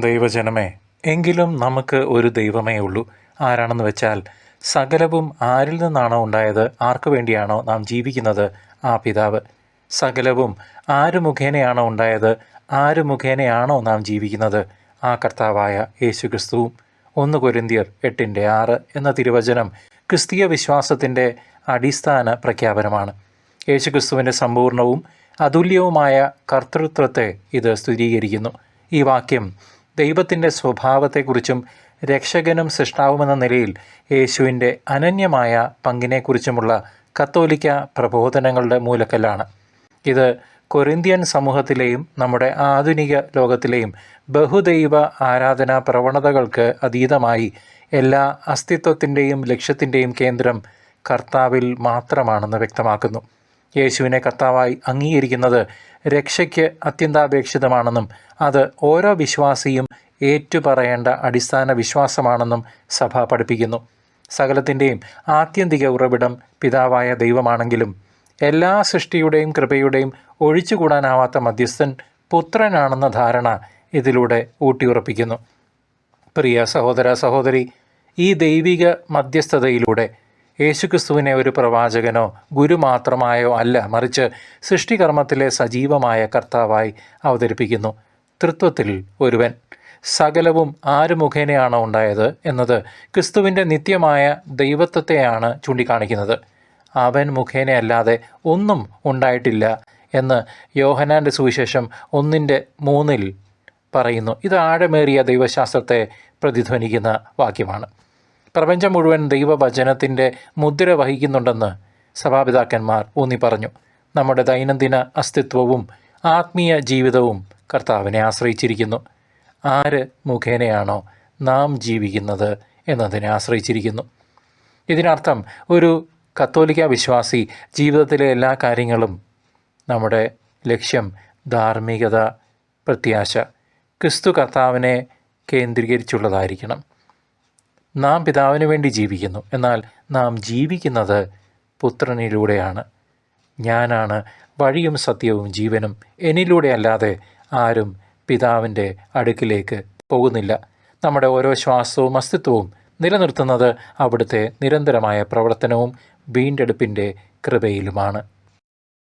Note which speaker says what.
Speaker 1: ദൈവജനമേ, എങ്കിലും നമുക്ക് ഒരു ദൈവമേ ഉള്ളൂ. ആരാണെന്ന് വെച്ചാൽ, സകലവും ആരിൽ നിന്നാണോ ഉണ്ടായത്, ആർക്കു വേണ്ടിയാണോ നാം ജീവിക്കുന്നത്, ആ പിതാവ്. സകലവും ആര് മുഖേനയാണോ ഉണ്ടായത്, ആര് മുഖേനയാണോ നാം ജീവിക്കുന്നത്, ആ കർത്താവായ യേശു ക്രിസ്തുവും. 1 കൊരിന്ത്യർ 8:6 എന്ന തിരുവചനം ക്രിസ്തീയ വിശ്വാസത്തിൻ്റെ അടിസ്ഥാന പ്രഖ്യാപനമാണ്. യേശു ക്രിസ്തുവിൻ്റെ സമ്പൂർണവും അതുല്യവുമായ കർത്തൃത്വത്തെ ഇത് സ്ഥിരീകരിക്കുന്നു. ഈ വാക്യം ദൈവത്തിൻ്റെ സ്വഭാവത്തെക്കുറിച്ചും രക്ഷകനും സൃഷ്ടാവുമെന്ന നിലയിൽ യേശുവിൻ്റെ അനന്യമായ പങ്കിനെക്കുറിച്ചുമുള്ള കത്തോലിക്ക പ്രബോധനങ്ങളുടെ മൂലക്കല്ലാണ്. ഇത് കൊരിന്ത്യൻ സമൂഹത്തിലെയും നമ്മുടെ ആധുനിക ലോകത്തിലെയും ബഹുദൈവ ആരാധനാ പ്രവണതകൾക്ക് അതീതമായി എല്ലാ അസ്തിത്വത്തിൻ്റെയും ലക്ഷ്യത്തിൻ്റെയും കേന്ദ്രം കർത്താവിൽ മാത്രമാണെന്ന് വ്യക്തമാക്കുന്നു. യേശുവിനെ കർത്താവായി അംഗീകരിക്കുന്നത് രക്ഷയ്ക്ക് അത്യന്താപേക്ഷിതമാണെന്നും അത് ഓരോ വിശ്വാസിയും ഏറ്റുപറയേണ്ട അടിസ്ഥാന വിശ്വാസമാണെന്നും സഭ പഠിപ്പിക്കുന്നു. സകലത്തിൻ്റെയും ആത്യന്തിക ഉറവിടം പിതാവായ ദൈവമാണെങ്കിലും എല്ലാ സൃഷ്ടിയുടെയും കൃപയുടെയും ഒഴിച്ചുകൂടാനാവാത്ത മധ്യസ്ഥൻ പുത്രനാണെന്ന ധാരണ ഇതിലൂടെ ഊട്ടിയുറപ്പിക്കുന്നു. പ്രിയ സഹോദര സഹോദരി, ഈ ദൈവിക മധ്യസ്ഥതയിലൂടെ യേശുക്രിസ്തുവിനെ ഒരു പ്രവാചകനോ ഗുരു മാത്രമായോ അല്ല, മറിച്ച് സൃഷ്ടികർമ്മത്തിലെ സജീവമായ കർത്താവായി അവതരിപ്പിക്കുന്നു. തൃത്വത്തിൽ ഒരുവൻ. സകലവും ആര് മുഖേനയാണോ ഉണ്ടായത് എന്നത് ക്രിസ്തുവിൻ്റെ നിത്യമായ ദൈവത്വത്തെയാണ് ചൂണ്ടിക്കാണിക്കുന്നത്. അവൻ മുഖേനയല്ലാതെ ഒന്നും ഉണ്ടായിട്ടില്ല എന്ന് യോഹന്നാൻ്റെ സുവിശേഷം 1:3 പറയുന്നു. ഇത് ആഴമേറിയ ദൈവശാസ്ത്രത്തെ പ്രതിധ്വനിക്കുന്ന വാക്യമാണ്. പ്രപഞ്ചം മുഴുവൻ ദൈവവചനത്തിൻ്റെ മുദ്ര വഹിക്കുന്നുണ്ടെന്ന് സഭാപിതാക്കന്മാർ ഊന്നി പറഞ്ഞു. നമ്മുടെ ദൈനംദിന അസ്തിത്വവും ആത്മീയ ജീവിതവും കർത്താവിനെ ആശ്രയിച്ചിരിക്കുന്നു. ആര് മുഖേനയാണോ നാം ജീവിക്കുന്നത് എന്നതിനെ ആശ്രയിച്ചിരിക്കുന്നു. ഇതിനർത്ഥം ഒരു കത്തോലിക്ക വിശ്വാസി ജീവിതത്തിലെ എല്ലാ കാര്യങ്ങളും, നമ്മുടെ ലക്ഷ്യം, ധാർമ്മികത, പ്രത്യാശ ക്രിസ്തു കർത്താവിനെ കേന്ദ്രീകരിച്ചുള്ളതായിരിക്കണം. നാം പിതാവിന് വേണ്ടി ജീവിക്കുന്നു, എന്നാൽ നാം ജീവിക്കുന്നത് പുത്രനിലൂടെയാണ്. ഞാനാണ് വഴിയും സത്യവും ജീവനും, എന്നിലൂടെ അല്ലാതെ ആരും പിതാവിൻ്റെ അടുക്കിലേക്ക് പോകുന്നില്ല. നമ്മുടെ ഓരോ ശ്വാസവും അസ്തിത്വവും നിലനിർത്തുന്നത് അവിടുത്തെ നിരന്തരമായ പ്രവർത്തനവും വീണ്ടെടുപ്പിൻ്റെ കൃപയിലുമാണ്.